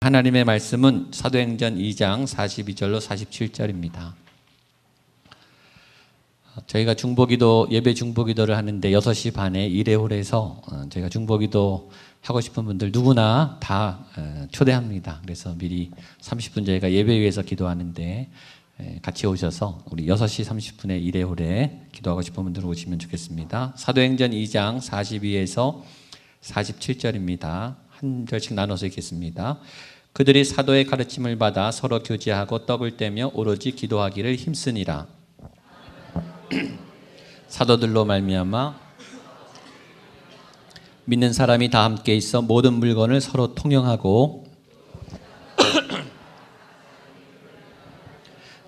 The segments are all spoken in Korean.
하나님의 말씀은 사도행전 2장 42절로 47절입니다. 저희가 중보기도, 예배 중보기도를 하는데 6시 반에 일회홀에서 저희가 중보기도 하고 싶은 분들 누구나 다 초대합니다. 그래서 미리 30분 저희가 예배위에서 기도하는데 같이 오셔서 우리 6시 30분에 일회홀에 기도하고 싶은 분들 오시면 좋겠습니다. 사도행전 2장 42에서 47절입니다. 한 절씩 나눠서 읽겠습니다. 그들이 사도의 가르침을 받아 서로 교제하고 떡을 떼며 오로지 기도하기를 힘쓰니라. 사도들로 말미암아 믿는 사람이 다 함께 있어 모든 물건을 서로 통용하고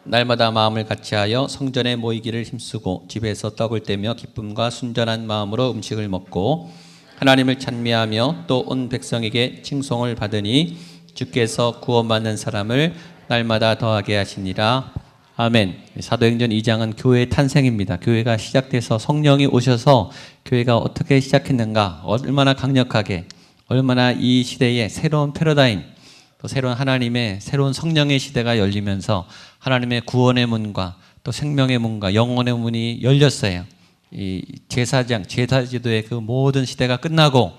날마다 마음을 같이하여 성전에 모이기를 힘쓰고 집에서 떡을 떼며 기쁨과 순전한 마음으로 음식을 먹고 하나님을 찬미하며 또 온 백성에게 칭송을 받으니 주께서 구원받는 사람을 날마다 더하게 하시니라. 아멘. 사도행전 2장은 교회의 탄생입니다. 교회가 시작돼서 성령이 오셔서 교회가 어떻게 시작했는가, 얼마나 강력하게, 얼마나 이 시대에 새로운 패러다임, 또 새로운 하나님의 새로운 성령의 시대가 열리면서 하나님의 구원의 문과 또 생명의 문과 영혼의 문이 열렸어요. 이 제사장, 제사지도의 그 모든 시대가 끝나고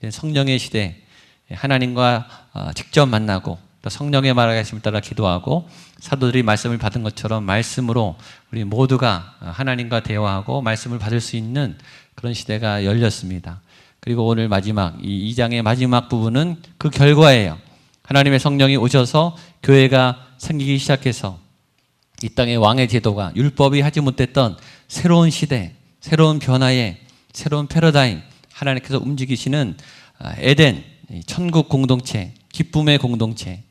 성령의 시대, 하나님과 직접 만나고 또 성령의 말하심을 따라 기도하고 사도들이 말씀을 받은 것처럼 말씀으로 우리 모두가 하나님과 대화하고 말씀을 받을 수 있는 그런 시대가 열렸습니다. 그리고 오늘 마지막 이 2장의 마지막 부분은 그 결과예요. 하나님의 성령이 오셔서 교회가 생기기 시작해서 이 땅의 왕의 제도가 율법이 하지 못했던 새로운 시대, 새로운 변화의 새로운 패러다임, 하나님께서 움직이시는 에덴, 천국 공동체, 기쁨의 공동체,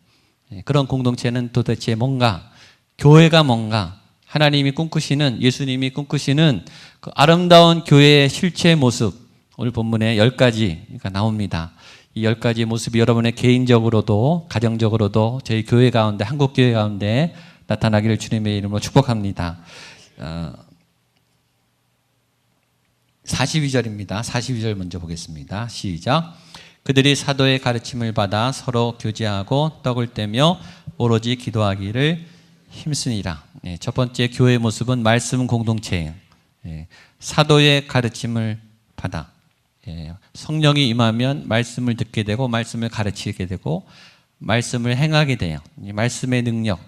그런 공동체는 도대체 뭔가, 교회가 뭔가, 하나님이 꿈꾸시는, 예수님이 꿈꾸시는 그 아름다운 교회의 실체 모습, 오늘 본문에 10가지가 나옵니다. 이 10가지 모습이 여러분의 개인적으로도 가정적으로도 저희 교회 가운데, 한국 교회 가운데 나타나기를 주님의 이름으로 축복합니다. 42절입니다. 42절 먼저 보겠습니다. 시작. 그들이 사도의 가르침을 받아 서로 교제하고 떡을 떼며 오로지 기도하기를 힘쓰니라. 첫 번째 교회의 모습은 말씀 공동체예요. 사도의 가르침을 받아 성령이 임하면 말씀을 듣게 되고 말씀을 가르치게 되고 말씀을 행하게 돼요. 이 말씀의 능력,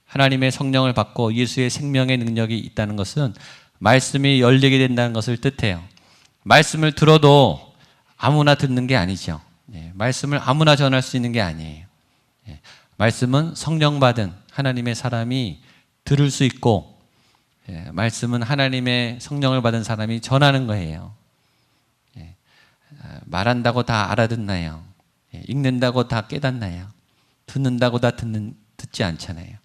하나님의 성령을 받고 예수의 생명의 능력이 있다는 것은 말씀이 열리게 된다는 것을 뜻해요. 말씀을 들어도 아무나 듣는 게 아니죠. 말씀을 아무나 전할 수 있는 게 아니에요. 말씀은 성령 받은 하나님의 사람이 들을 수 있고, 말씀은 하나님의 성령을 받은 사람이 전하는 거예요. 말한다고 다 알아듣나요? 읽는다고 다 깨닫나요? 듣는다고 다 듣지 않잖아요.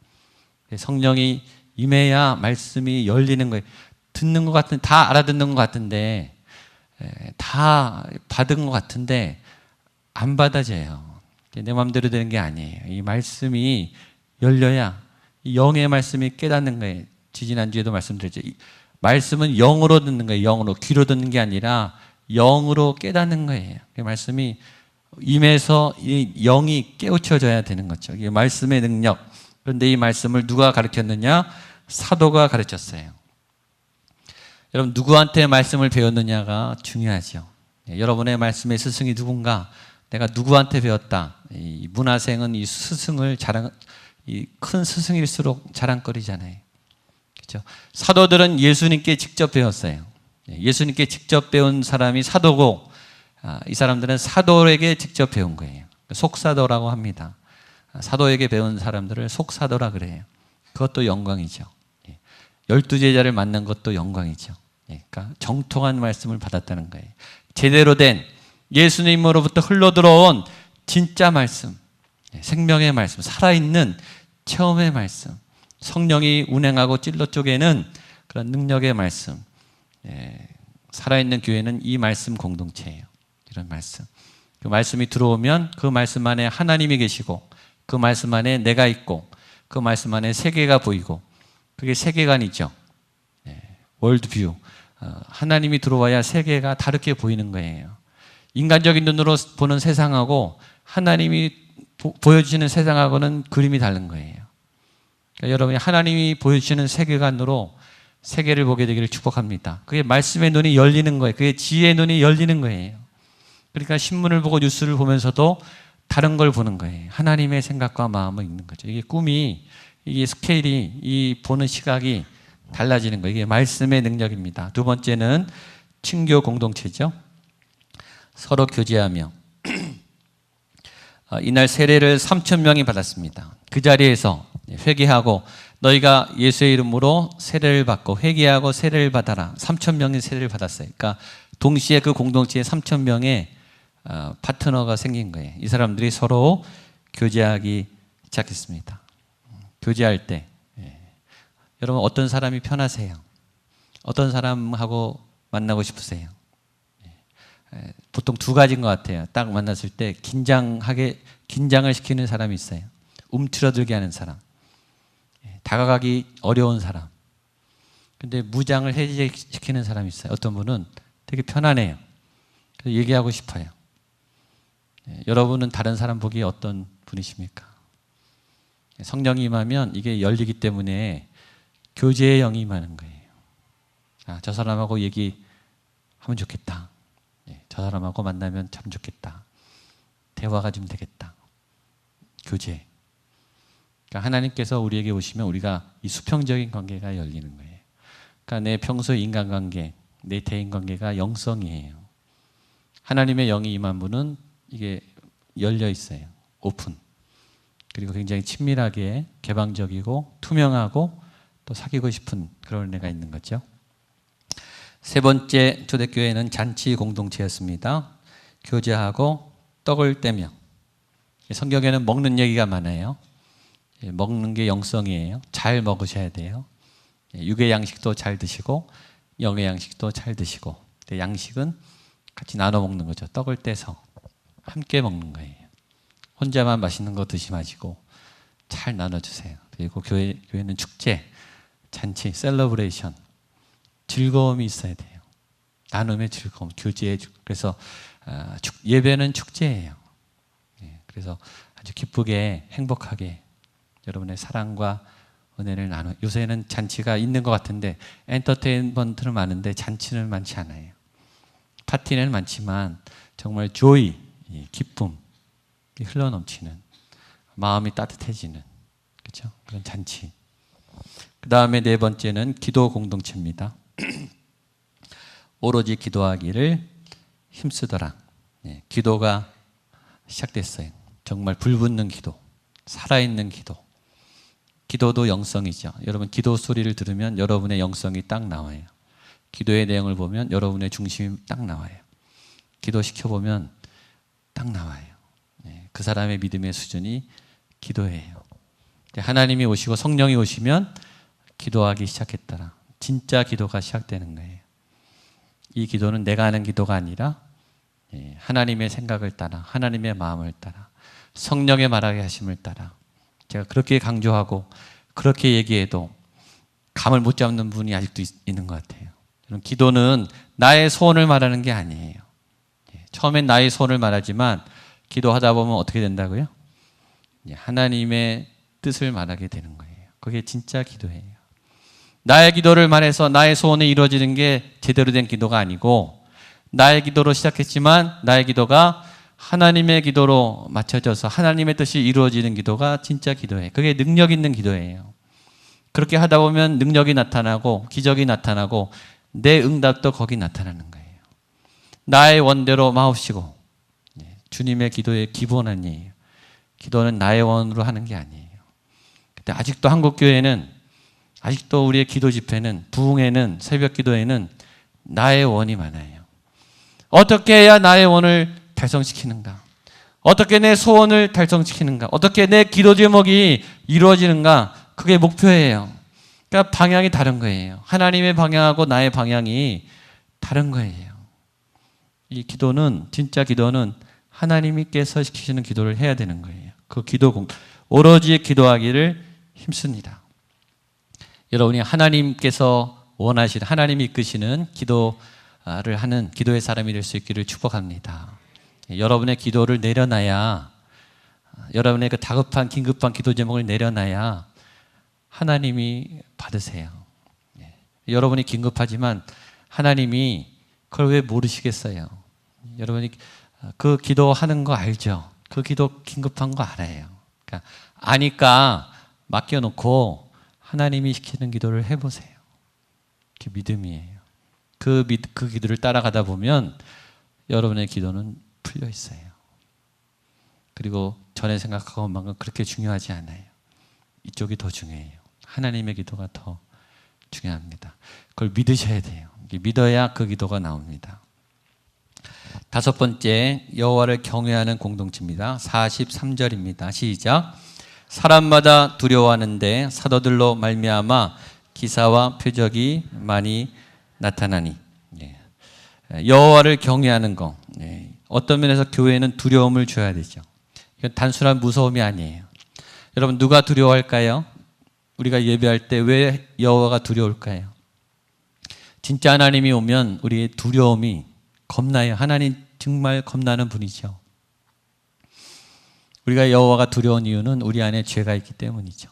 성령이 임해야 말씀이 열리는 거예요. 듣는 것 같은, 다 알아듣는 것 같은데, 다 받은 것 같은데 안 받아져요. 내 마음대로 되는 게 아니에요. 이 말씀이 열려야 이 영의 말씀이 깨닫는 거예요. 지지난주에도 말씀드렸죠. 말씀은 영으로 듣는 거예요. 영으로, 귀로 듣는 게 아니라 영으로 깨닫는 거예요. 그 말씀이 임해서 이 영이 깨우쳐져야 되는 거죠. 이 말씀의 능력. 그런데 이 말씀을 누가 가르쳤느냐? 사도가 가르쳤어요. 여러분, 누구한테 말씀을 배웠느냐가 중요하죠. 여러분의 말씀의 스승이 누군가, 내가 누구한테 배웠다. 이 문화생은 이 스승을 이 큰 스승일수록 자랑거리잖아요. 그렇죠? 사도들은 예수님께 직접 배웠어요. 예수님께 직접 배운 사람이 사도고, 이 사람들은 사도에게 직접 배운 거예요. 속사도라고 합니다. 사도에게 배운 사람들을 속사도라 그래요. 그것도 영광이죠. 12제자를 만난 것도 영광이죠. 그러니까 정통한 말씀을 받았다는 거예요. 제대로 된 예수님으로부터 흘러들어온 진짜 말씀, 생명의 말씀, 살아있는 체험의 말씀, 성령이 운행하고 찔러 쪼개는 그런 능력의 말씀. 살아있는 교회는 이 말씀 공동체예요. 이런 말씀. 그 말씀이 들어오면 그 말씀 안에 하나님이 계시고 그 말씀 안에 내가 있고 그 말씀 안에 세계가 보이고, 그게 세계관이죠. 월드뷰. 하나님이 들어와야 세계가 다르게 보이는 거예요. 인간적인 눈으로 보는 세상하고 하나님이 보여주시는 세상하고는 그림이 다른 거예요. 그러니까 여러분이 하나님이 보여주시는 세계관으로 세계를 보게 되기를 축복합니다. 그게 말씀의 눈이 열리는 거예요. 그게 지혜의 눈이 열리는 거예요. 그러니까 신문을 보고 뉴스를 보면서도 다른 걸 보는 거예요. 하나님의 생각과 마음을 읽는 거죠. 이게 꿈이, 이게 스케일이, 이 보는 시각이 달라지는 거예요. 이게 말씀의 능력입니다. 두 번째는 친교 공동체죠. 서로 교제하며 이날 세례를 3,000명이 받았습니다. 그 자리에서 회개하고 너희가 예수의 이름으로 세례를 받고 회개하고 세례를 받아라. 3,000명이 세례를 받았어요. 그러니까 동시에 그 공동체에 3,000명의 파트너가 생긴 거예요. 이 사람들이 서로 교제하기 시작했습니다. 교제할 때 여러분 어떤 사람이 편하세요? 어떤 사람하고 만나고 싶으세요? 보통 두 가지인 것 같아요. 딱 만났을 때 긴장을 시키는 사람이 있어요. 움츠러들게 하는 사람, 다가가기 어려운 사람. 근데 무장을 해제시키는 사람이 있어요. 어떤 분은 되게 편안해요. 그래서 얘기하고 싶어요. 여러분은 다른 사람 보기에 어떤 분이십니까? 성령이 임하면 이게 열리기 때문에 교제의 영이 임하는 거예요. 저 사람하고 얘기하면 좋겠다. 저 사람하고 만나면 참 좋겠다. 대화가 좀 되겠다. 교제. 그러니까 하나님께서 우리에게 오시면 우리가 이 수평적인 관계가 열리는 거예요. 그러니까 내 평소 인간관계, 내 대인관계가 영성이에요. 하나님의 영이 임한 분은 이게 열려 있어요. 오픈. 그리고 굉장히 친밀하게 개방적이고 투명하고 또 사귀고 싶은 그런 애가 있는 거죠. 세 번째 초대교회는 잔치 공동체였습니다. 교제하고 떡을 떼며. 성경에는 먹는 얘기가 많아요. 먹는 게 영성이에요. 잘 먹으셔야 돼요. 육의 양식도 잘 드시고 영의 양식도 잘 드시고. 양식은 같이 나눠 먹는 거죠. 떡을 떼서 함께 먹는 거예요. 혼자만 맛있는 거 드시지 마시고 잘 나눠주세요. 그리고 교회는 축제, 잔치, 셀러브레이션, 즐거움이 있어야 돼요. 나눔의 즐거움, 교제의 그래서 예배는 축제예요. 그래서 아주 기쁘게 행복하게 여러분의 사랑과 은혜를 나눠. 요새는 잔치가 있는 것 같은데 엔터테인먼트는 많은데 잔치는 많지 않아요. 파티는 많지만 정말 조이, 기쁨, 흘러넘치는 마음이 따뜻해지는 그렇죠? 그런 잔치. 그 다음에 네 번째는 기도 공동체입니다. 오로지 기도하기를 힘쓰더라. 기도가 시작됐어요. 정말 불붙는 기도, 살아있는 기도. 기도도 영성이죠. 여러분 기도 소리를 들으면 여러분의 영성이 딱 나와요. 기도의 내용을 보면 여러분의 중심이 딱 나와요. 기도 시켜보면 딱 나와요. 그 사람의 믿음의 수준이 기도예요. 하나님이 오시고 성령이 오시면 기도하기 시작했더라. 진짜 기도가 시작되는 거예요. 이 기도는 내가 하는 기도가 아니라 하나님의 생각을 따라 하나님의 마음을 따라 성령의 말하게 하심을 따라 제가 그렇게 강조하고 그렇게 얘기해도 감을 못 잡는 분이 아직도 있는 것 같아요. 기도는 나의 소원을 말하는 게 아니에요. 처음엔 나의 소원을 말하지만 기도하다 보면 어떻게 된다고요? 하나님의 뜻을 말하게 되는 거예요. 그게 진짜 기도예요. 나의 기도를 말해서 나의 소원이 이루어지는 게 제대로 된 기도가 아니고 나의 기도로 시작했지만 나의 기도가 하나님의 기도로 맞춰져서 하나님의 뜻이 이루어지는 기도가 진짜 기도예요. 그게 능력 있는 기도예요. 그렇게 하다 보면 능력이 나타나고 기적이 나타나고 내 응답도 거기 나타나는 거예요. 나의 원대로 마옵시고 주님의 기도의 기본 아니에요. 기도는 나의 원으로 하는 게 아니에요. 근데 아직도 한국교회는 아직도 우리의 기도 집회는 부흥회는 새벽 기도회는 나의 원이 많아요. 어떻게 해야 나의 원을 달성시키는가? 어떻게 내 소원을 달성시키는가? 어떻게 내 기도 제목이 이루어지는가? 그게 목표예요. 그러니까 방향이 다른 거예요. 하나님의 방향하고 나의 방향이 다른 거예요. 이 기도는 진짜 기도는 하나님께서 시키시는 기도를 해야 되는 거예요. 그 기도 오로지 기도하기를 힘씁니다. 여러분이 하나님께서 원하시는 하나님이 이끄시는 기도를 하는 기도의 사람이 될 수 있기를 축복합니다. 여러분의 기도를 내려놔야 여러분의 그 다급한 긴급한 기도 제목을 내려놔야 하나님이 받으세요. 여러분이 긴급하지만 하나님이 그걸 왜 모르시겠어요? 여러분이 그 기도하는 거 알죠? 그 기도 긴급한 거 알아요. 그러니까 아니까 맡겨놓고 하나님이 시키는 기도를 해보세요. 그게 믿음이에요. 그 기도를 따라가다 보면 여러분의 기도는 풀려 있어요. 그리고 전에 생각하고 만큼 그렇게 중요하지 않아요. 이쪽이 더 중요해요. 하나님의 기도가 더 중요합니다. 그걸 믿으셔야 돼요. 믿어야 그 기도가 나옵니다. 다섯 번째, 여호와를 경외하는 공동체입니다. 43절입니다. 시작. 사람마다 두려워하는데 사도들로 말미암아 기사와 표적이 많이 나타나니. 여호와를 경외하는 거. 어떤 면에서 교회는 두려움을 줘야 되죠. 이건 단순한 무서움이 아니에요. 여러분, 누가 두려워할까요? 우리가 예배할 때 왜 여호와가 두려울까요? 진짜 하나님이 오면 우리의 두려움이 겁나요. 하나님 정말 겁나는 분이죠. 우리가 여호와가 두려운 이유는 우리 안에 죄가 있기 때문이죠.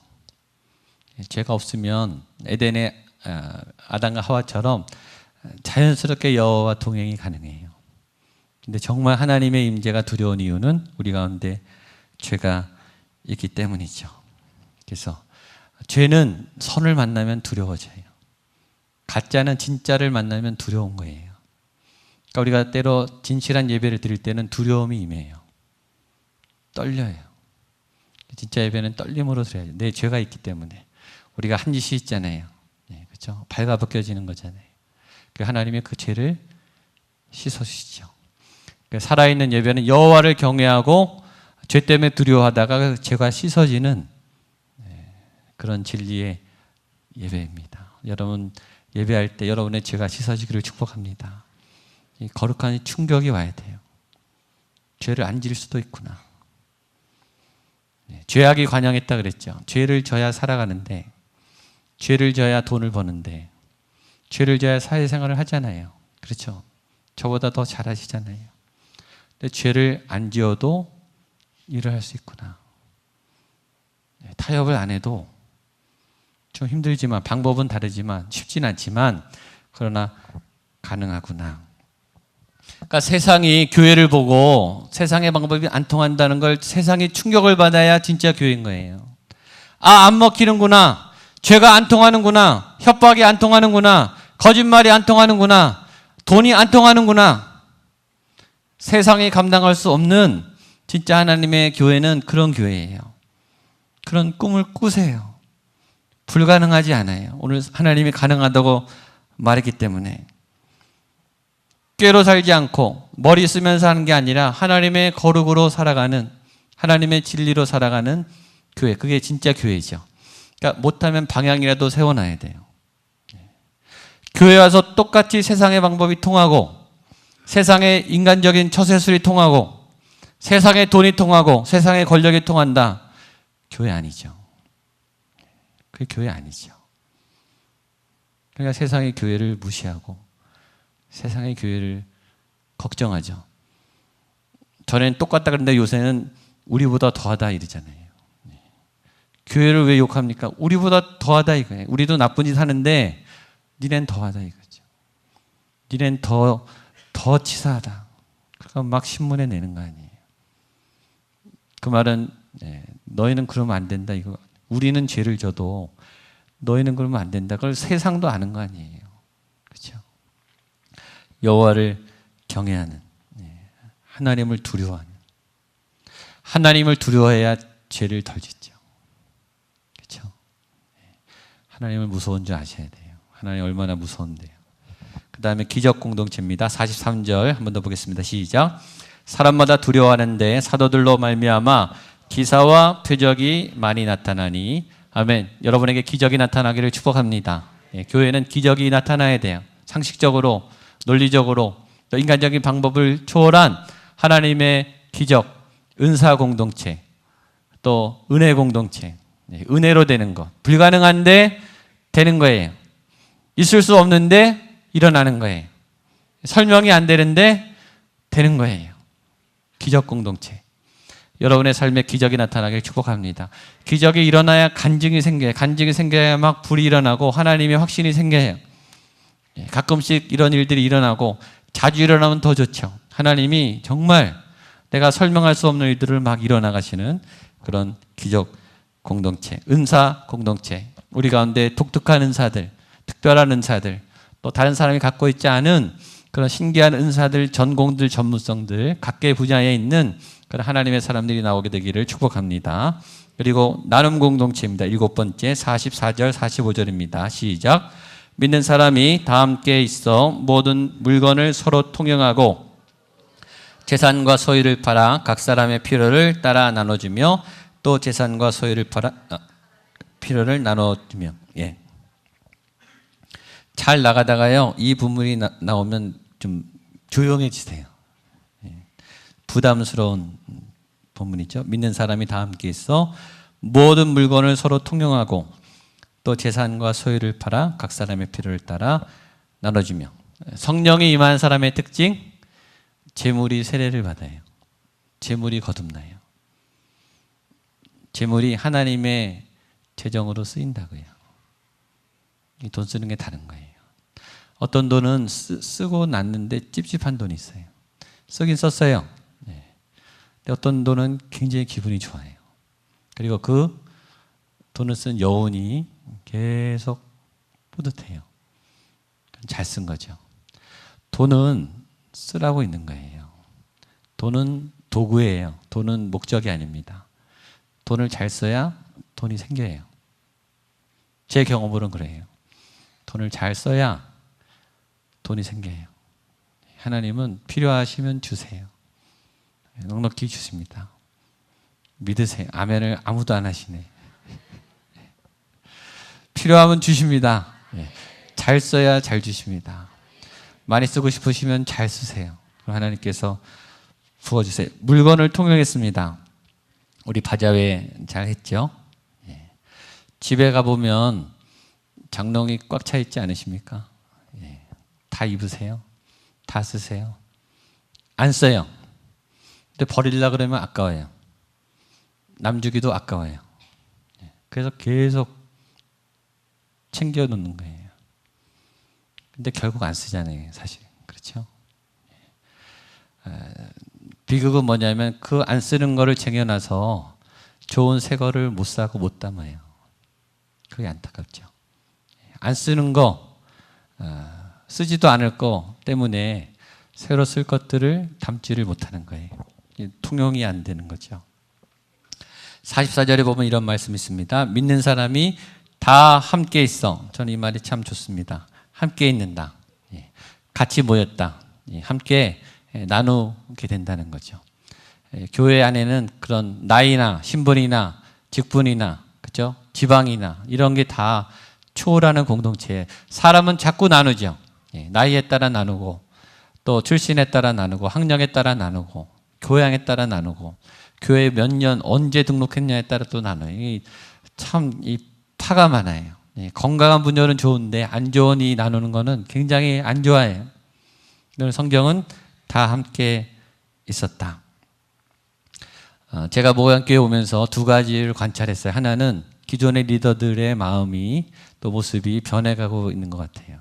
죄가 없으면 에덴의 아담과 하와처럼 자연스럽게 여호와와 동행이 가능해요. 근데 정말 하나님의 임재가 두려운 이유는 우리 가운데 죄가 있기 때문이죠. 그래서 죄는 선을 만나면 두려워져요. 가짜는 진짜를 만나면 두려운 거예요. 그러니까 우리가 때로 진실한 예배를 드릴 때는 두려움이 임해요. 떨려요. 진짜 예배는 떨림으로 드려야죠. 내 죄가 있기 때문에. 우리가 한 짓이 있잖아요. 그렇죠? 발가벗겨지는 거잖아요. 하나님의 그 죄를 씻어주시죠. 살아있는 예배는 여호와를 경외하고 죄 때문에 두려워하다가 그 죄가 씻어지는 그런 진리의 예배입니다. 여러분 예배할 때 여러분의 죄가 씻어지기를 축복합니다. 이 거룩한 충격이 와야 돼요. 죄를 안 지을 수도 있구나. 죄악이 관영했다 그랬죠. 죄를 져야 살아가는데, 죄를 져야 돈을 버는데, 죄를 져야 사회생활을 하잖아요. 그렇죠? 저보다 더 잘하시잖아요. 근데 죄를 안 지어도 일을 할 수 있구나. 타협을 안 해도 좀 힘들지만, 방법은 다르지만 쉽진 않지만 그러나 가능하구나. 그러니까 세상이 교회를 보고 세상의 방법이 안 통한다는 걸 세상이 충격을 받아야 진짜 교회인 거예요. 아, 안 먹히는구나. 죄가 안 통하는구나. 협박이 안 통하는구나. 거짓말이 안 통하는구나. 돈이 안 통하는구나. 세상이 감당할 수 없는 진짜 하나님의 교회는 그런 교회예요. 그런 꿈을 꾸세요. 불가능하지 않아요. 오늘 하나님이 가능하다고 말했기 때문에. 꾀로 살지 않고 머리 쓰면서 하는 게 아니라 하나님의 거룩으로 살아가는, 하나님의 진리로 살아가는 교회. 그게 진짜 교회죠. 그러니까 못하면 방향이라도 세워놔야 돼요. 교회 와서 똑같이 세상의 방법이 통하고, 세상의 인간적인 처세술이 통하고, 세상의 돈이 통하고, 세상의 권력이 통한다. 교회 아니죠. 그게 교회 아니죠. 그러니까 세상의 교회를 무시하고 세상의 교회를 걱정하죠. 전에는 똑같다 그랬는데 요새는 우리보다 더하다 이러잖아요. 교회를 왜 욕합니까? 우리보다 더하다 이거예요. 우리도 나쁜 짓 하는데 니넨 더하다 이거죠. 니넨 더 치사하다. 그러니까 막 신문에 내는 거 아니에요. 그 말은 너희는 그러면 안 된다 이거. 우리는 죄를 져도 너희는 그러면 안 된다. 그걸 세상도 아는 거 아니에요. 그렇죠? 여호와를 경외하는, 하나님을 두려워하는, 하나님을 두려워해야 죄를 덜 짓죠. 그렇죠? 하나님을 무서운 줄 아셔야 돼요. 하나님 얼마나 무서운데요. 그 다음에 기적 공동체입니다. 43절 한 번 더 보겠습니다. 시작. 사람마다 두려워하는데 사도들로 말미암아 기사와 표적이 많이 나타나니. 아멘. 여러분에게 기적이 나타나기를 축복합니다. 교회는 기적이 나타나야 돼요. 상식적으로, 논리적으로, 또 인간적인 방법을 초월한 하나님의 기적, 은사 공동체, 또 은혜 공동체, 은혜로 되는 것. 불가능한데 되는 거예요. 있을 수 없는데 일어나는 거예요. 설명이 안 되는데 되는 거예요. 기적 공동체. 여러분의 삶에 기적이 나타나길 축복합니다. 기적이 일어나야 간증이 생겨요. 간증이 생겨야 막 불이 일어나고 하나님의 확신이 생겨요. 가끔씩 이런 일들이 일어나고 자주 일어나면 더 좋죠. 하나님이 정말 내가 설명할 수 없는 일들을 막 일어나 가시는 그런 기적 공동체, 은사 공동체, 우리 가운데 독특한 은사들, 특별한 은사들, 또 다른 사람이 갖고 있지 않은 그런 신기한 은사들, 전공들, 전문성들, 각계 분야에 있는 그런 하나님의 사람들이 나오게 되기를 축복합니다. 그리고 나눔 공동체입니다. 7번째 44절 45절입니다. 시작. 믿는 사람이 다 함께 있어 모든 물건을 서로 통용하고 재산과 소유를 팔아 각 사람의 필요를 따라 나눠주며 또 재산과 소유를 팔아 필요를 나눠주며. 예. 잘 나가다가요, 이 부분이 나오면 좀 조용해지세요. 예. 부담스러운 본문이죠. 믿는 사람이 다 함께 있어 모든 물건을 서로 통용하고 또 재산과 소유를 팔아 각 사람의 필요를 따라 나눠주며. 성령이 임한 사람의 특징, 재물이 세례를 받아요. 재물이 거듭나요. 재물이 하나님의 재정으로 쓰인다고요. 이 돈 쓰는 게 다른 거예요. 어떤 돈은 쓰고 났는데 찝찝한 돈이 있어요. 쓰긴 썼어요. 네. 근데 어떤 돈은 굉장히 기분이 좋아요. 그리고 그 돈을 쓴 여운이 계속 뿌듯해요. 잘 쓴 거죠. 돈은 쓰라고 있는 거예요. 돈은 도구예요. 돈은 목적이 아닙니다. 돈을 잘 써야 돈이 생겨요. 제 경험으로는 그래요. 돈을 잘 써야 돈이 생겨요. 하나님은 필요하시면 주세요. 넉넉히 주십니다. 믿으세요. 아멘을 아무도 안 하시네. 필요하면 주십니다. 잘 써야 잘 주십니다. 많이 쓰고 싶으시면 잘 쓰세요. 그럼 하나님께서 부어주세요. 물건을 통용했습니다. 우리 바자회 잘 했죠? 집에 가보면 장롱이 꽉 차 있지 않으십니까? 다 입으세요. 다 쓰세요. 안 써요. 근데 버리려고 그러면 아까워요. 남 주기도 아까워요. 그래서 계속 챙겨 놓는 거예요. 근데 결국 안 쓰잖아요, 사실. 그렇죠? 비극은 뭐냐면 그 안 쓰는 거를 쟁여놔서 좋은 새 거를 못 사고 못 담아요. 그게 안타깝죠. 안 쓰는 거, 쓰지도 않을 거 때문에 새로 쓸 것들을 담지를 못하는 거예요. 통용이 안 되는 거죠. 44절에 보면 이런 말씀이 있습니다. 믿는 사람이 다 함께 있어. 저는 이 말이 참 좋습니다. 함께 있는다. 같이 모였다. 함께 나누게 된다는 거죠. 교회 안에는 그런 나이나 신분이나 직분이나 그죠? 지방이나 이런 게 다 초월하는 공동체에 사람은 자꾸 나누죠. 나이에 따라 나누고 또 출신에 따라 나누고 학력에 따라 나누고 교양에 따라 나누고 교회 몇 년 언제 등록했냐에 따라 또 나눠요. 참 이 파가 많아요. 건강한 분열은 좋은데 안 좋은 이 나누는 거는 굉장히 안 좋아해요. 성경은 다 함께 있었다. 제가 목양교회 오면서 두 가지를 관찰했어요. 하나는 기존의 리더들의 마음이 또 모습이 변해가고 있는 것 같아요.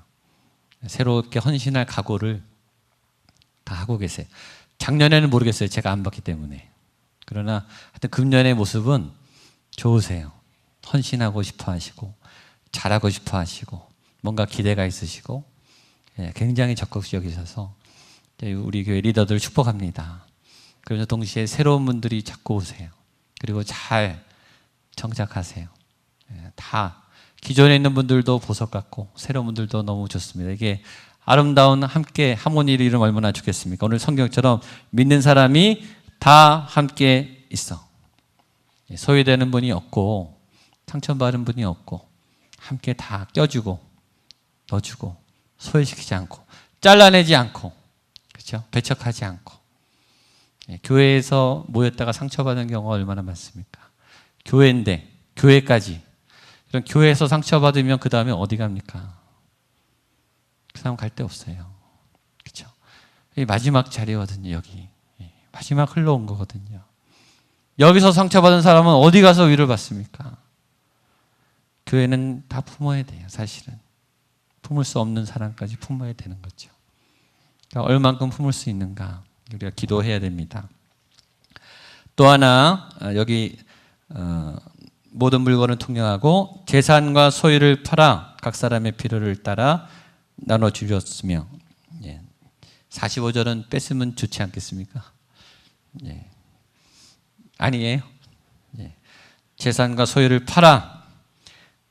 새롭게 헌신할 각오를 다 하고 계세요. 작년에는 모르겠어요. 제가 안 봤기 때문에. 그러나 하여튼 금년의 모습은 좋으세요. 헌신하고 싶어 하시고 잘하고 싶어 하시고 뭔가 기대가 있으시고 굉장히 적극적이셔서 우리 교회 리더들 축복합니다. 그래서 동시에 새로운 분들이 자꾸 오세요. 그리고 잘 정착하세요. 다 기존에 있는 분들도 보석 같고 새로운 분들도 너무 좋습니다. 이게 아름다운 함께 하모니를 이루면 얼마나 좋겠습니까? 오늘 성경처럼 믿는 사람이 다 함께 있어. 소외되는 분이 없고 상처받은 분이 없고 함께 다 껴주고 넣어주고 소외시키지 않고 잘라내지 않고 그렇죠? 배척하지 않고 교회에서 모였다가 상처받은 경우가 얼마나 많습니까? 교회인데 교회까지 이런 교회에서 상처받으면 그 다음에 어디 갑니까? 그 사람 갈 데 없어요. 그렇죠? 이 마지막 자리거든요. 여기 마지막 흘러온 거거든요. 여기서 상처받은 사람은 어디 가서 위를 받습니까? 교회는 다 품어야 돼요. 사실은 품을 수 없는 사람까지 품어야 되는 거죠. 그러니까 얼만큼 품을 수 있는가 우리가 기도해야 됩니다. 또 하나 여기 모든 물건을 통용하고 재산과 소유를 팔아 각 사람의 필요를 따라 나눠 주셨으며 45절은 뺐으면 좋지 않겠습니까? 아니에요. 재산과 소유를 팔아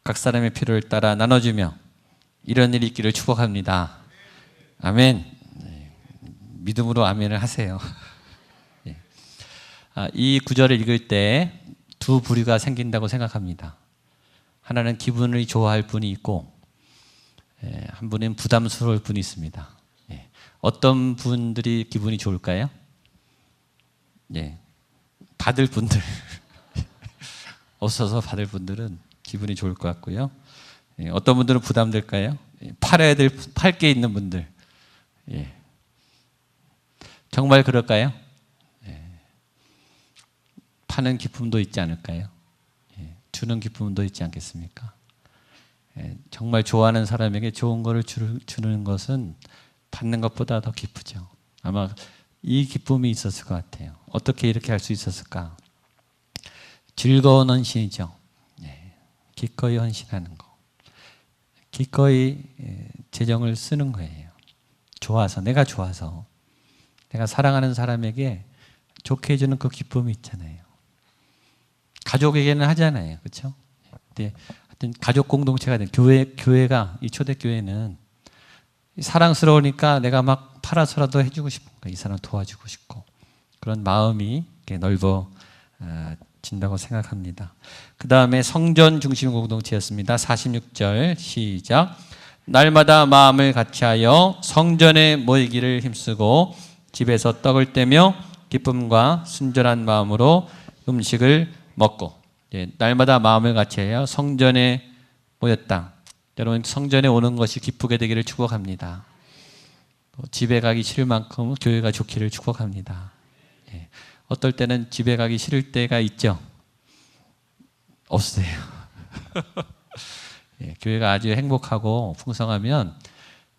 각 사람의 필요를 따라 나눠주며 이런 일이 있기를 축복합니다. 아멘. 믿음으로 아멘을 하세요. 이 구절을 읽을 때 두 부류가 생긴다고 생각합니다. 하나는 기분을 좋아할 분이 있고 한 분은 부담스러울 분이 있습니다. 어떤 분들이 기분이 좋을까요? 받을 분들 없어서 받을 분들은 기분이 좋을 것 같고요. 어떤 분들은 부담될까요? 팔 게 있는 분들 정말 그럴까요? 파는 기쁨도 있지 않을까요? 주는 기쁨도 있지 않겠습니까? 정말 좋아하는 사람에게 좋은 거를 주는 것은 받는 것보다 더 기쁘죠. 아마 이 기쁨이 있었을 것 같아요. 어떻게 이렇게 할 수 있었을까? 즐거운 헌신이죠. 기꺼이 헌신하는 거. 기꺼이 재정을 쓰는 거예요. 좋아서, 내가 좋아서. 내가 사랑하는 사람에게 좋게 해주는 그 기쁨이 있잖아요. 가족에게는 하잖아요. 그렇죠? 근데 하여튼 가족 공동체가 된 교회가 이 초대교회는 사랑스러우니까 내가 막 팔아서라도 해주고 싶은 거예요. 이 사람 도와주고 싶고 그런 마음이 넓어진다고 생각합니다. 그 다음에 성전 중심 공동체였습니다. 46절 시작. 날마다 마음을 같이하여 성전에 모이기를 힘쓰고 집에서 떡을 떼며 기쁨과 순전한 마음으로 음식을 먹고 날마다 마음을 같이하여 성전에 모였다. 여러분 성전에 오는 것이 기쁘게 되기를 축복합니다. 집에 가기 싫을 만큼 교회가 좋기를 축복합니다. 어떨 때는 집에 가기 싫을 때가 있죠? 없으세요. 교회가 아주 행복하고 풍성하면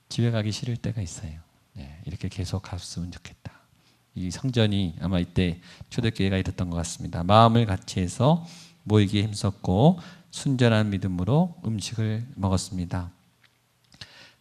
집에 가기 싫을 때가 있어요. 이렇게 계속 갔으면 좋겠다. 이 성전이 아마 이때 초대교회가 이랬던 것 같습니다. 마음을 같이 해서 모이기에 힘썼고 순전한 믿음으로 음식을 먹었습니다.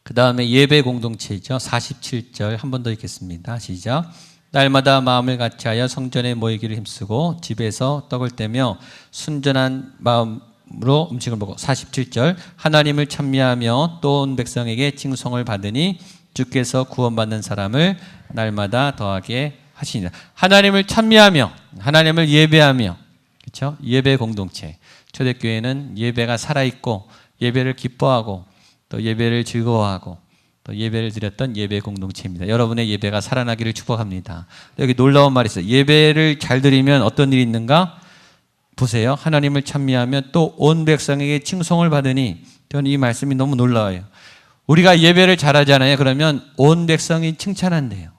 그 다음에 예배 공동체죠. 47절 한 번 더 읽겠습니다. 시작. 날마다 마음을 같이하여 성전에 모이기를 힘쓰고 집에서 떡을 떼며 순전한 마음으로 음식을 먹고 47절 하나님을 찬미하며 또 온 백성에게 칭송을 받으니 주께서 구원받는 사람을 날마다 더하게 하시니라. 하나님을 찬미하며 하나님을 예배하며 그렇죠? 예배 공동체. 초대교회는 예배가 살아있고 예배를 기뻐하고 또 예배를 즐거워하고 또 예배를 드렸던 예배 공동체입니다. 여러분의 예배가 살아나기를 축복합니다. 여기 놀라운 말이 있어요. 예배를 잘 드리면 어떤 일이 있는가? 보세요. 하나님을 찬미하며 또 온 백성에게 칭송을 받으니 저는 이 말씀이 너무 놀라워요. 우리가 예배를 잘하잖아요. 그러면 온 백성이 칭찬한대요.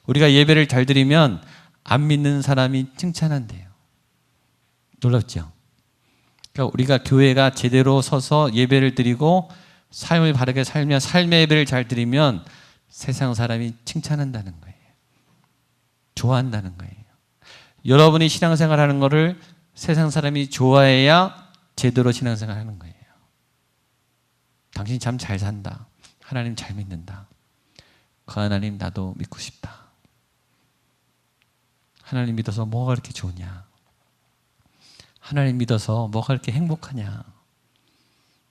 우리가 예배를 잘 드리면 안 믿는 사람이 칭찬한대요. 놀랍죠? 그러니까 우리가 교회가 제대로 서서 예배를 드리고 삶을 바르게 살며 삶의 예배를 잘 드리면 세상 사람이 칭찬한다는 거예요. 좋아한다는 거예요. 여러분이 신앙생활 하는 거를 세상 사람이 좋아해야 제대로 신앙생활 하는 거예요. 당신 참 잘 산다. 하나님 잘 믿는다. 그 하나님 나도 믿고 싶다. 하나님 믿어서 뭐가 그렇게 좋으냐? 하나님 믿어서 뭐가 그렇게 행복하냐?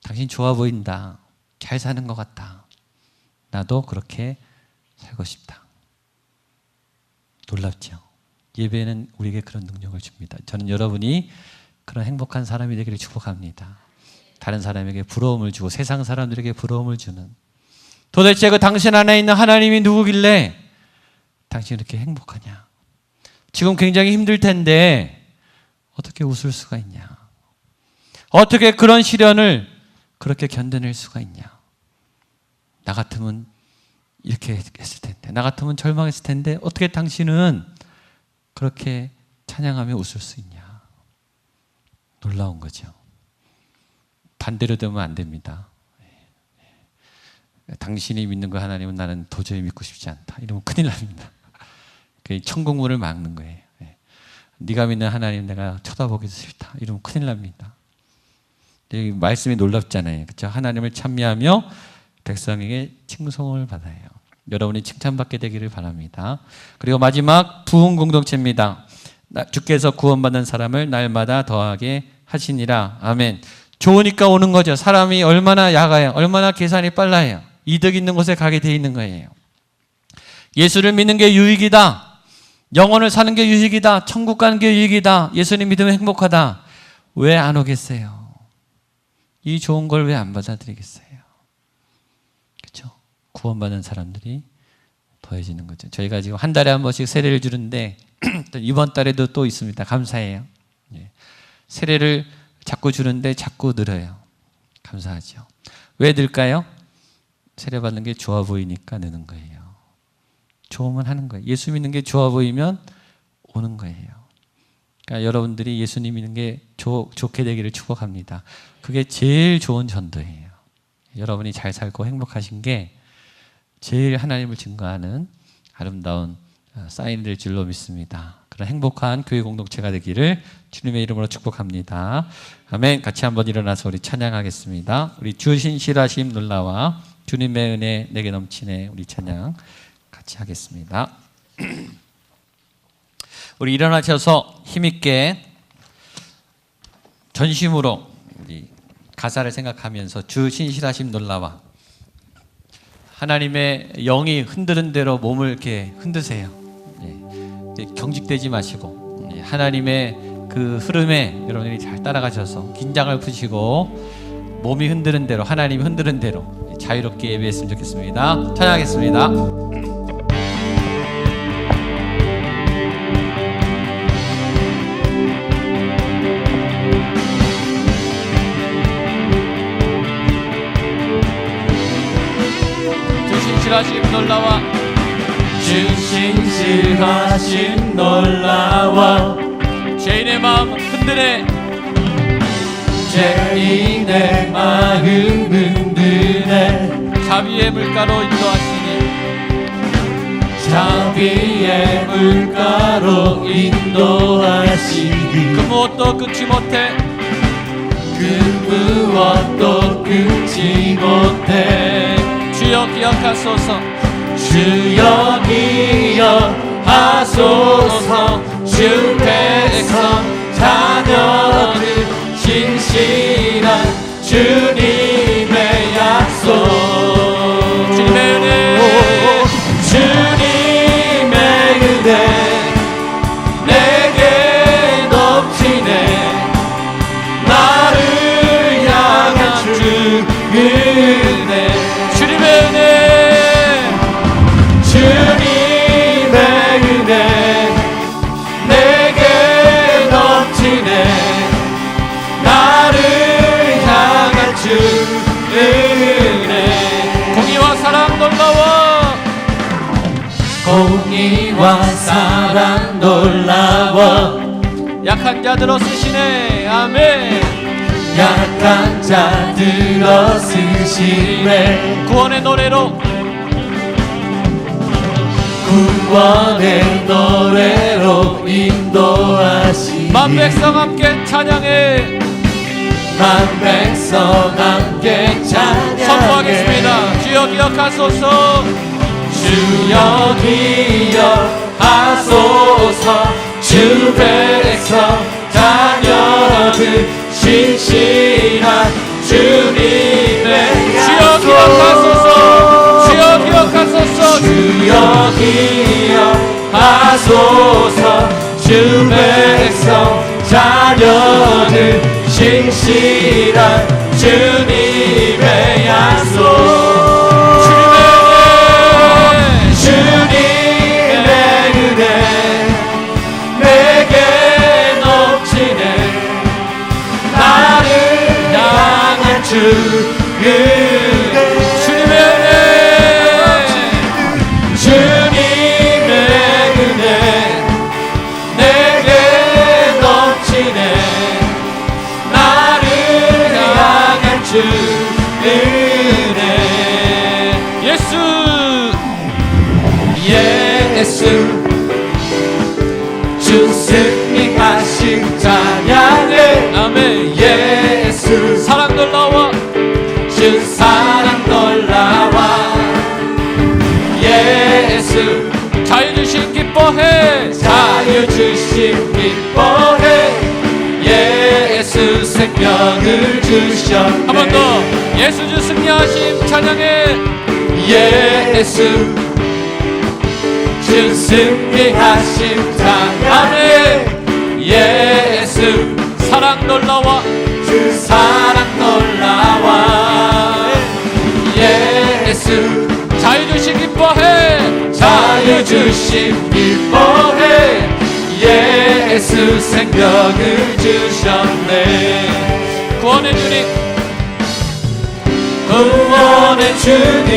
당신 좋아 보인다. 잘 사는 것 같다. 나도 그렇게 살고 싶다. 놀랍죠? 예배는 우리에게 그런 능력을 줍니다. 저는 여러분이 그런 행복한 사람이 되기를 축복합니다. 다른 사람에게 부러움을 주고 세상 사람들에게 부러움을 주는 도대체 그 당신 안에 있는 하나님이 누구길래 당신이 이렇게 행복하냐? 지금 굉장히 힘들 텐데 어떻게 웃을 수가 있냐? 어떻게 그런 시련을 그렇게 견뎌낼 수가 있냐? 나 같으면 이렇게 했을 텐데, 나 같으면 절망했을 텐데 어떻게 당신은 그렇게 찬양하며 웃을 수 있냐? 놀라운 거죠. 반대로 되면 안 됩니다. 당신이 믿는 거 하나님은 나는 도저히 믿고 싶지 않다. 이러면 큰일 납니다. 천국문을 막는 거예요. 네가 믿는 하나님 내가 쳐다보기도 싫다. 이러면 큰일 납니다. 여기 말씀이 놀랍잖아요. 그렇죠? 하나님을 찬미하며 백성에게 칭송을 받아요. 여러분이 칭찬받게 되기를 바랍니다. 그리고 마지막 부흥 공동체입니다. 주께서 구원받는 사람을 날마다 더하게 하시니라. 아멘. 좋으니까 오는 거죠. 사람이 얼마나 야가요. 얼마나 계산이 빨라요. 이득 있는 곳에 가게 돼 있는 거예요. 예수를 믿는 게 유익이다. 영혼을 사는 게 유익이다. 천국 가는 게 유익이다. 예수님 믿으면 행복하다. 왜 안 오겠어요? 이 좋은 걸 왜 안 받아들이겠어요? 그렇죠? 구원받는 사람들이 더해지는 거죠. 저희가 지금 한 달에 한 번씩 세례를 주는데 이번 달에도 또 있습니다. 감사해요. 세례를 자꾸 주는데 자꾸 늘어요. 감사하죠. 왜 늘까요? 세례 받는 게 좋아 보이니까 느는 거예요. 좋으면 하는 거예요. 예수 믿는 게 좋아 보이면 오는 거예요. 그러니까 여러분들이 예수님 믿는 게 좋게 되기를 축복합니다. 그게 제일 좋은 전도예요. 여러분이 잘 살고 행복하신 게 제일 하나님을 증거하는 아름다운 사인이 될 줄로 믿습니다. 그런 행복한 교회 공동체가 되기를 주님의 이름으로 축복합니다. 아멘. 같이 한번 일어나서 우리 찬양하겠습니다. 우리 주 신실하심 놀라와 주님의 은혜 내게 넘치네 우리 찬양 같이 하겠습니다. 우리 일어나셔서 힘있게 전심으로 우리 가사를 생각하면서 주 신실하심 놀라와 하나님의 영이 흔드는 대로 몸을 이렇게 흔드세요. 경직되지 마시고 하나님의 그 흐름에 여러분들이 잘 따라가셔서 긴장을 푸시고 몸이 흔드는 대로 하나님이 흔드는 대로 자유롭게 예배했으면 좋겠습니다. 찬양하겠습니다. 주 신실하심 놀라와 주 신실하심 놀라와 죄인의 마음 흔드네 죄인의 마음 흔드네 자비의 물가로 인도하시니 자비의 물가로 인도하시니 그 무엇도 끊지 못해 그 무엇도 끊지 못해 주여 기억하소서 주여 기억하소서 주 백성 자녀들 신실한 주님의 약속 주님의 은혜 주님의 은혜 내게 넘치네 나를 향한 주 은혜 주님의 은혜 주님의 은혜 내게 넘치네 나를 향한 주 은혜 공의와 사랑 놀라워 공의와 사랑 놀라워 약한 자들어 쓰시네 아멘 약한 자들어 쓰시네 구원의 노래로 구원의 노래로 인도하시니 만 백성 함께 찬양해 만백성 함께 찬양해 선포하겠습니다. 주여 기억하소서 주여 기억하소서 주 백성 자녀들 신실한 주님의 주여 약속 기억하소서 주여 기억하소서 주여 기억하소서 주 백성 자녀들 신실한 주님의 약속 주님의 은혜 내게 넘치네 나를 향한 주 은혜 주님의 은혜 주님의 은혜 내게 주 은혜 예수 예수 주 승리하신 찬양해 아멘. 예수 사랑 놀라워 주 사랑 놀라와 예수 자유 주신 기뻐해 자유 주심 기뻐해 예수 생명을 주셨네 한 번 더 예수 주 승리하심 찬양해 예수 주 승리하심 찬양해 예수 사랑 놀라워 주 사랑 놀라와 예수 자유 주신 기뻐해 자유 주심 기뻐해 예수 생명을 주셨네 구원의 주님 구원의 주님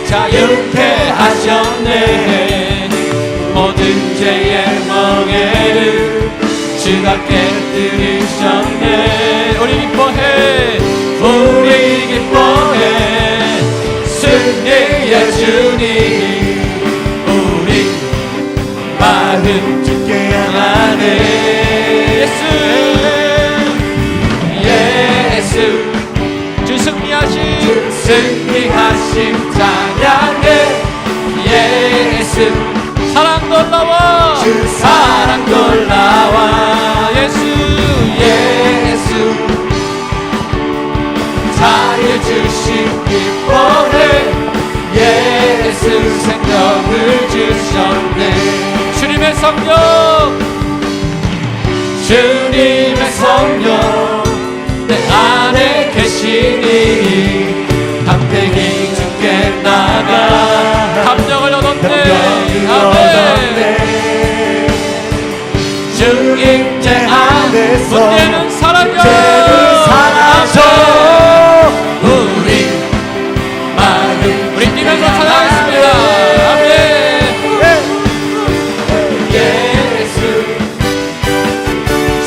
자유케 하셨네 모든 죄의 멍에를 주가 깨뜨리셨네 우리 기뻐해 우리 기뻐해 승리의 주님 우리 마음 주께 향하네 예수 예수 주 승리하심 승리하심 찬양해 예수 사랑 놀라워 주 사랑 놀라와 예수 예수 자유 주심 기뻐해 예수 생명을 주셨네 주님의 성령 주님의 성령 내 안에 계시니 담대히 주께 나가 감정을 얻었네 얻었네 아멘 주 임재 안에서 문제는 사라져 죄는 사라져 우리 마음 우리 뛰면서 찬양하겠습니다 아멘 예수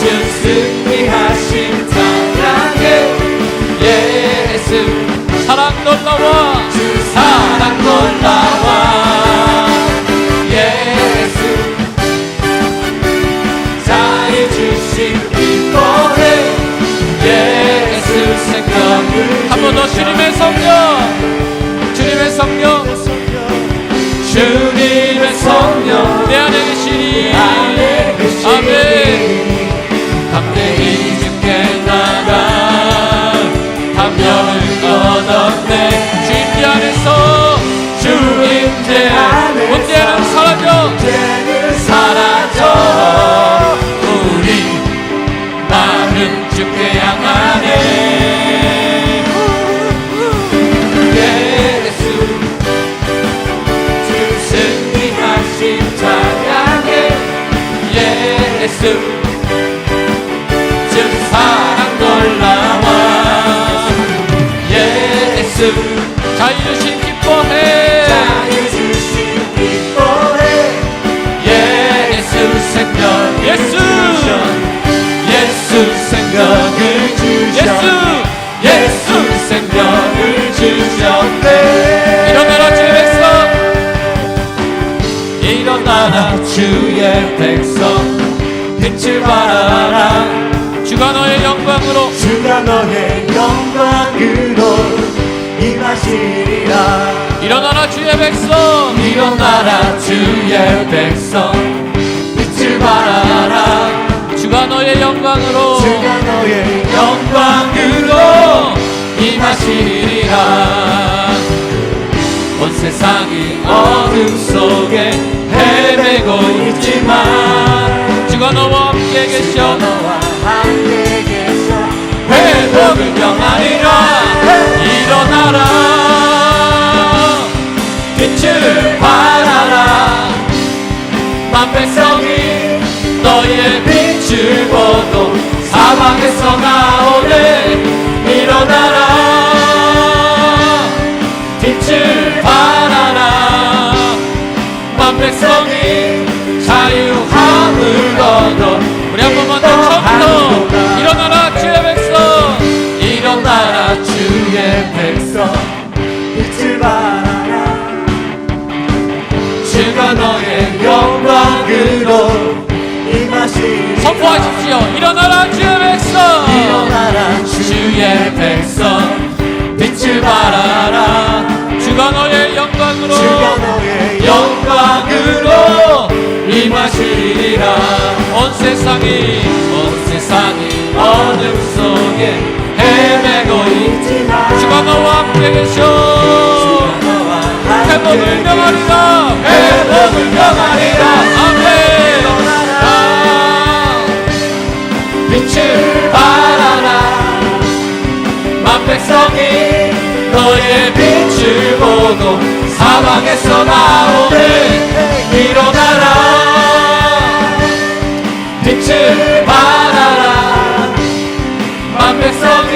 주 승리하신 찬양해 예수 사랑 놀라워 주 사랑 놀라와 예수 자유 주심 기뻐해 예수 생명을 한 번 더 주님의 성령 주님의 성령 주님의 성령 내 안에 계시니 안에 계시니 아멘 담대히 주께 나가 담력을 얻었네 주 임재 안에서 주 임재 안에서 문제는 사라져 죄는 사라져 우리 마음 주께 향하네 예수 주 승리하신 찬양해 예수 주 사랑 놀라와 예수 자유 주신 기뻐해 자유 주심 기뻐해 예수 생명 예수 예수 생명을 주셨네 예수 생명을 주셨네 일어나라 주의 백성 일어나라 주의 백성 빛을 발하라 주가 너의 영광으로 주가 너의 영광으로 임하시리라 일어나라 주의 백성 일어나라 주의 백성 빛을 발하라 주가 너의 영광으로 주가 너의 영광으로 임하시리라 온 세상이 어둠 속에 헤매고 있지만 주가 너와 함께 계셔 너와 함께 계셔 회복을 명하리라 일어나라 빛을 발하라 만 백성이 너의 빛을 보고 사방에서 나오네 일어나라 빛을 발하라 만 백성이 자유함을 얻어 우리 한 번만 더 처음부터 일어나라 주의 백성 일어나라 비추리라. 온 세상이 어둠 속에 헤매고 있지만 주가 너와 함께 계셔. 회복을 명하리라. 회복을 명하리라. 아멘. 빛을 발하라. 만 백성이 너의 빛을 보고 사방에서 나오네. 일어나라. 빛을 발하라. 만 백성이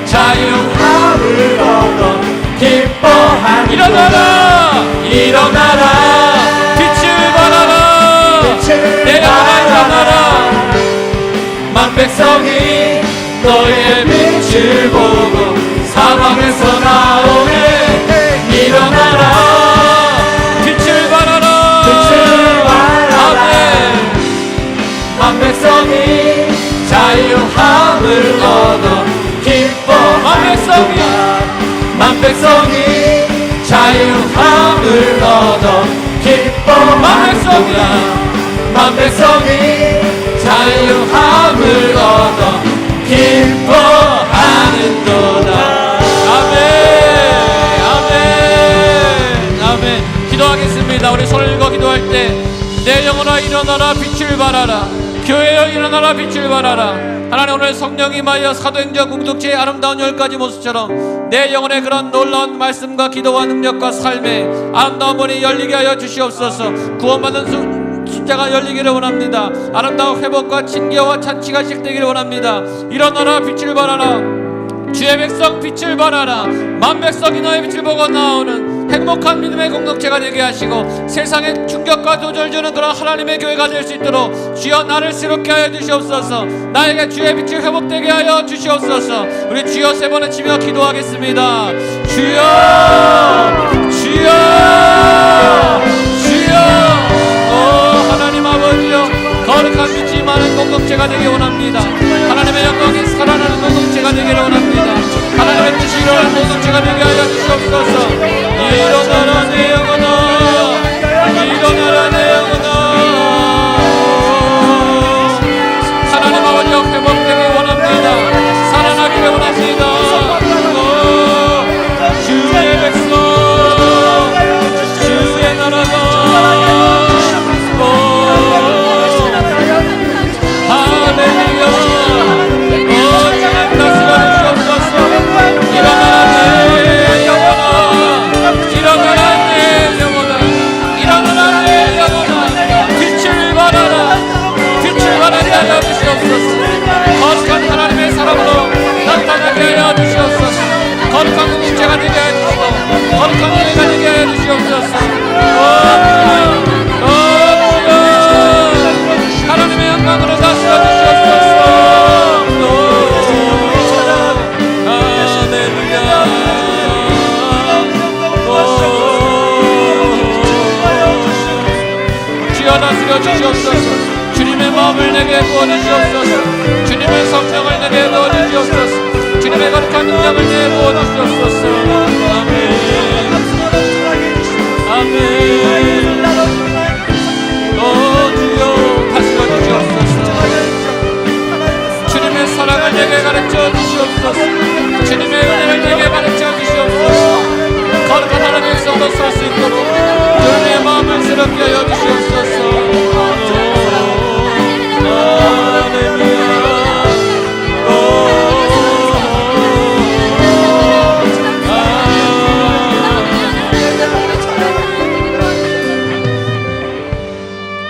자유함을 얻어 기뻐하는 일어나라. 일어나라. 빛을 발하라. 내려라. 일어나라. 만 백성이 너의 빛을 보고 사방에서 나오네. 일어나라. 빛을 발하라. 빛을 발하라. 아멘. 만 백성이 자유함을 얻어 기뻐하며. 만 백성이 자유함을 얻어 기뻐하며. 만 백성이 자유함을 얻어 기뻐하는도다. 아멘. 아멘. 아멘. 기도하겠습니다. 우리 손을 들고 기도할 때 내 영혼아 일어나라. 빛을 발하라. 교회여 일어나라. 빛을 발하라. 하나님, 오늘 성령이 임하여 사도행전 공동체의 아름다운 10가지 모습처럼 내 영혼의 그런 놀라운 말씀과 기도와 능력과 삶의 아름다운 문이 열리게 하여 주시옵소서. 구원받는 숫자가 열리기를 원합니다. 아름다운 회복과 징계와 잔치가 시작되기를 원합니다. 일어나라. 빛을 발하라. 주의 백성 빛을 발하라. 만 백성이 너의 빛을 보고 나오는 행복한 믿음의 공동체가 되게 하시고 세상의 충격과 도전을 주는 그런 하나님의 교회가 될 수 있도록 주여 나를 새롭게 하여 주시옵소서. 나에게 주의 빛이 회복되게 하여 주시옵소서. 우리 주여 세 번을 치며 기도하겠습니다. 주여 주여 주여. 오 하나님 아버지여, 거룩한 빛이 많은 공동체가 되기 원합니다. 하나님의 영광에 살아나는 공동체가 되기를 원합니다. 하나님의 뜻이 일어나는 공동체가 되게 하여 주시옵소서. 일어나라 내 영혼아. 일어나라 내 영혼아. 하나님 아버지여, 회복되기 원합니다. 살아나기를 원합니다. 주의 백성 주의 나라가 거룩한 하나님의 사랑으로 나타나게 하여 주시옵소서. 거룩한 공동체가 되게 하여 주시고 거룩한 교회가 되게 하여 주시옵소서. 하나님의 영광으로 다스려 주시옵소서. 주여 다스려 주시옵소서. 주님의 마음을 내게 부어주시옵소서. 주님의 성령을 내게 부어주시옵소서. 주님의 거룩한 능력을 내게 부어주시옵소서. 아멘. 아멘. 오 주여 다스려 주시옵소서. 주님의 사랑을 내게 가르쳐 주시옵소서. 주님의 은혜를 내게 가르쳐 주시옵소서. 거룩한 하나님의 백성으로 설 수 있도록 주님의 마음을 새롭게 하여 주시옵소서.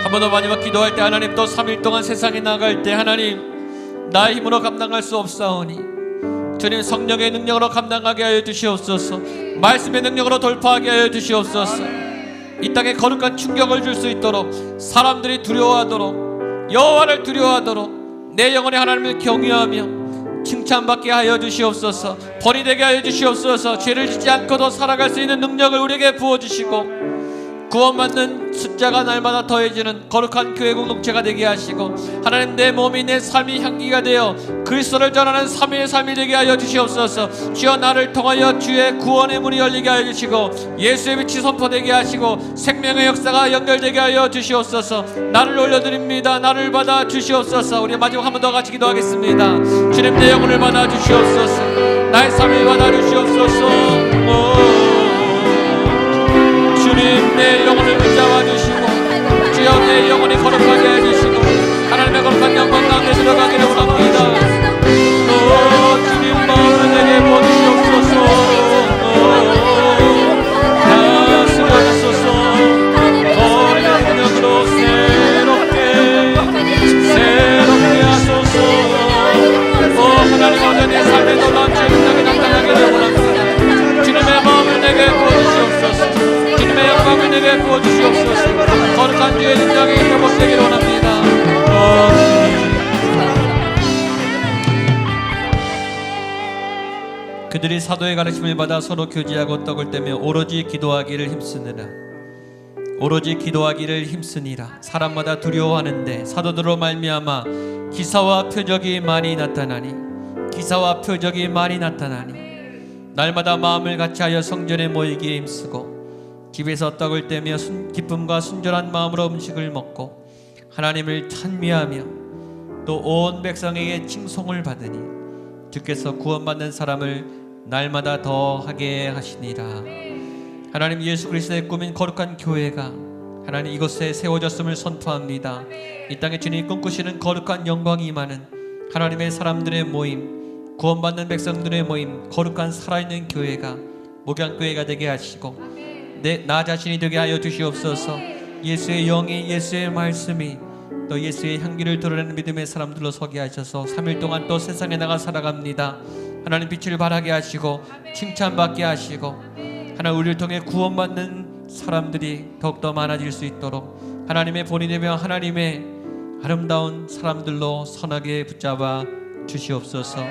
한 번 더 마지막 기도할 때 하나님, 또 3일 동안 세상에 나갈 때 하나님, 나의 힘으로 감당할 수 없사오니 주님 성령의 능력으로 감당하게 하여 주시옵소서. 말씀의 능력으로 돌파하게 하여 주시옵소서. 이 땅에 거룩한 충격을 줄 수 있도록 사람들이 두려워하도록, 여호와를 두려워하도록 내 영혼이 하나님을 경외하며 칭찬받게 하여 주시옵소서. 벌이 되게 하여 주시옵소서. 죄를 짓지 않고도 살아갈 수 있는 능력을 우리에게 부어주시고 구원받는 숫자가 날마다 더해지는 거룩한 교회 공동체가 되게 하시고, 하나님 내 몸이 내 삶이 향기가 되어 그리스도를 전하는 3일의 삶이 되게 하여 주시옵소서. 주여 나를 통하여 주의 구원의 문이 열리게 하여 주시고 예수의 빛이 선포되게 하시고 생명의 역사가 연결되게 하여 주시옵소서. 나를 올려드립니다. 나를 받아 주시옵소서. 우리 마지막 한 번 더 같이 기도하겠습니다. 주님 내 영혼을 받아 주시옵소서. 나의 삶을 받아 주시옵소서. 주님 내 영혼을 붙잡아 주시고 주여 내 영혼이 거룩하게 해주시고 하나님의 거룩한 영광 가운데 들어가기를 원합니다. 주님 마음을 내게 부어주시옵소서. 다스려주소서. 거룩한 능력으로 새롭게 하소서. 하나님 아버지 내 삶에 놀라운 재능력이 나타나기를 원합니다. 주님의 마음을 내게 부어주시옵소서. 주님의 영광을 내게 부어주시옵소서. 거룩한 주의 능력이 회복되기를 원합니다. 그들이 사도의 가르침을 받아 서로 교제하고 떡을 떼며 오로지 기도하기를 힘쓰느라. 오로지 기도하기를 힘쓰니라. 사람마다 두려워하는데 사도들로 말미암아 기사와 표적이 많이 나타나니 날마다 마음을 같이하여 성전에 모이기에 힘쓰고 집에서 떡을 떼며 기쁨과 순전한 마음으로 음식을 먹고 하나님을 찬미하며 또 온 백성에게 칭송을 받으니 주께서 구원받는 사람을 날마다 더하게 하시니라. 하나님 예수 그리스도의 꿈인 거룩한 교회가 하나님 이곳에 세워졌음을 선포합니다. 이 땅에 주님이 꿈꾸시는 거룩한 영광이 임하는 하나님의 사람들의 모임, 구원받는 백성들의 모임, 거룩한 살아있는 교회가 목양교회가 되게 하시고 나 자신이 되게 하여 주시옵소서. 예수의 영이, 예수의 말씀이 또 예수의 향기를 드러내는 믿음의 사람들로 서게 하셔서 3일 동안 또 세상에 나가 살아갑니다. 하나님 빛을 발하게 하시고 칭찬받게 하시고 하나님 우리를 통해 구원받는 사람들이 더욱더 많아질 수 있도록 하나님의 본이 되며 하나님의 아름다운 사람들로 선하게 붙잡아 주시옵소서.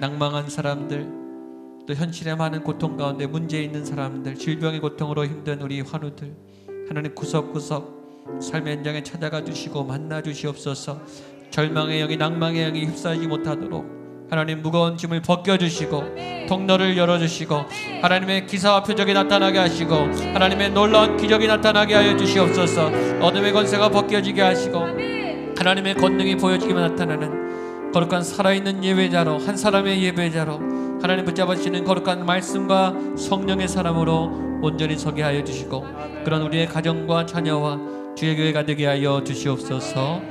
낭망한 사람들, 또 현실의 많은 고통 가운데 문제 있는 사람들, 질병의 고통으로 힘든 우리 환우들, 하나님 구석구석 삶의 현장에 찾아가 주시고 만나 주시옵소서. 절망의 영이, 낭망의 영이 휩싸이지 못하도록 하나님 무거운 짐을 벗겨주시고 통로를 열어주시고 하나님의 기사와 표적이 나타나게 하시고 하나님의 놀라운 기적이 나타나게 하여 주시옵소서. 어둠의 권세가 벗겨지게 하시고 하나님의 권능이 보여지기만 나타나는 거룩한 살아있는 예배자로, 한 사람의 예배자로 하나님 붙잡으시는 거룩한 말씀과 성령의 사람으로 온전히 서게 하여 주시고 그런 우리의 가정과 자녀와 주의 교회가 되게 하여 주시옵소서.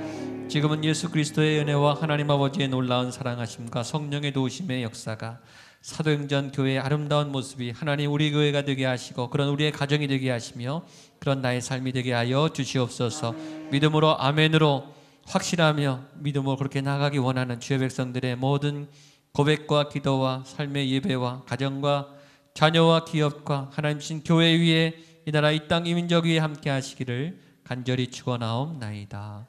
지금은 예수 그리스도의 은혜와 하나님 아버지의 놀라운 사랑하심과 성령의 도우심의 역사가 사도행전 교회의 아름다운 모습이 하나님 우리 교회가 되게 하시고 그런 우리의 가정이 되게 하시며 그런 나의 삶이 되게 하여 주시옵소서. 믿음으로 아멘으로 확신하며 믿음으로 그렇게 나가기 원하는 주의 백성들의 모든 고백과 기도와 삶의 예배와 가정과 자녀와 기업과 하나님 주신 교회 위에 이 나라 이 땅 이 민족 위에 함께 하시기를 간절히 축원하옵나이다.